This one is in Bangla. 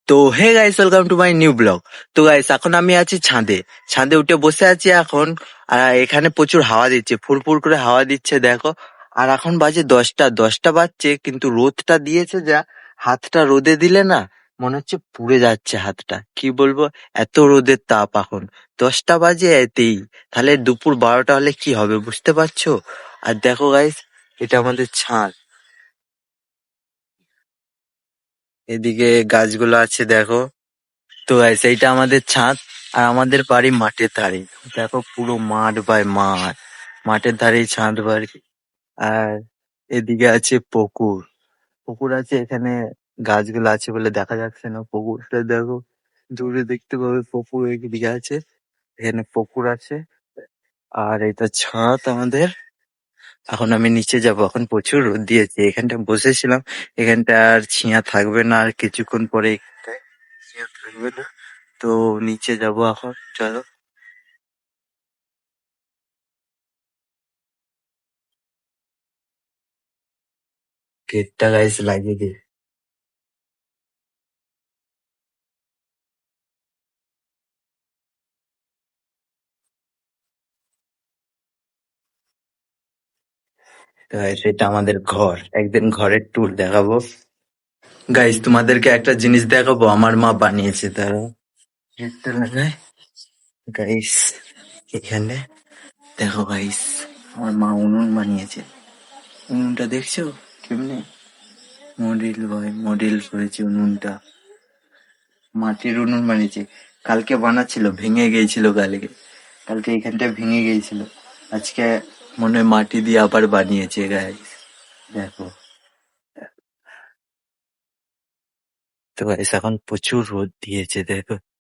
তো hey guys, welcome to my new blog. তো গাইস, এখন আমি আছি ছাদে। ছাদে উঠে বসে আছি এখন। আর এখানে প্রচুর হাওয়া দিচ্ছে, ফুরফুর করে হাওয়া দিচ্ছে দেখো। আর এখন বাজে 10টা বাজছে, কিন্তু রোদটা দিয়েছে যা, হাতটা রোদে দিলে না মনে হচ্ছে পুড়ে যাচ্ছে হাতটা। কি বলবো, এত রোদের তাপ এখন। 10টা বাজে এতেই, তাহলে দুপুর 12টা হলে কি হবে বুঝতে পারছো? আর দেখো গাইস, এটা আমাদের ছাদ। এদিকে গাছগুলো আছে দেখো। তো গাইস, এইটা আমাদের ছাদ। আর আমাদের বাড়ি মাঠের ধারে। দেখো পুরো মাঠ বাই মাঠ, মাঠের ধারেই ছাদ বাড়ি। আর এদিকে আছে পুকুর। পুকুর আছে এখানে, গাছগুলো আছে বলে দেখা যাচ্ছে না। পুকুরটা দেখো, দূরে দেখতে পাবে পুকুর এদিকে আছে। এখানে পুকুর আছে। আর এটা ছাদ আমাদের। এখন আমি নিচে যাব, এখন প্রচুর রোদ দিয়েছে। এখানটা বসেছিলাম, এখানটা আর ছিয়া থাকবে না, আর কিছুক্ষণ পরে এখানটায় ছিয়া থাকবে না। তো নিচে যাব এখন, চলো। গেটটা গাইস লাগিয়ে দিই। তো গাইস, এটা আমাদের ঘর। একদিন ঘরের ট্যুর দেখাবো। গাইস, তোমাদেরকে একটা জিনিস দেখাবো, আমার মা বানিয়েছে। তারা গেটটা লাগায় গাইস, এখানে দেখো গাইস, আমার মা উনুন বানিয়েছে। উনুনটা দেখছো কেমনে মডেল করেছে উনুনটা। মাটির উনুন বানিয়েছে। কালকে বানাচ্ছিল, ভেঙে গিয়েছিল কালকে। কালকে এখানটা ভেঙে গিয়েছিল। আজকে মনে হয় মাটি দিয়ে আবার বানিয়েছে গাইস। দেখো। তো গাইস, এখন প্রচুর রোদ দিয়েছে দেখো।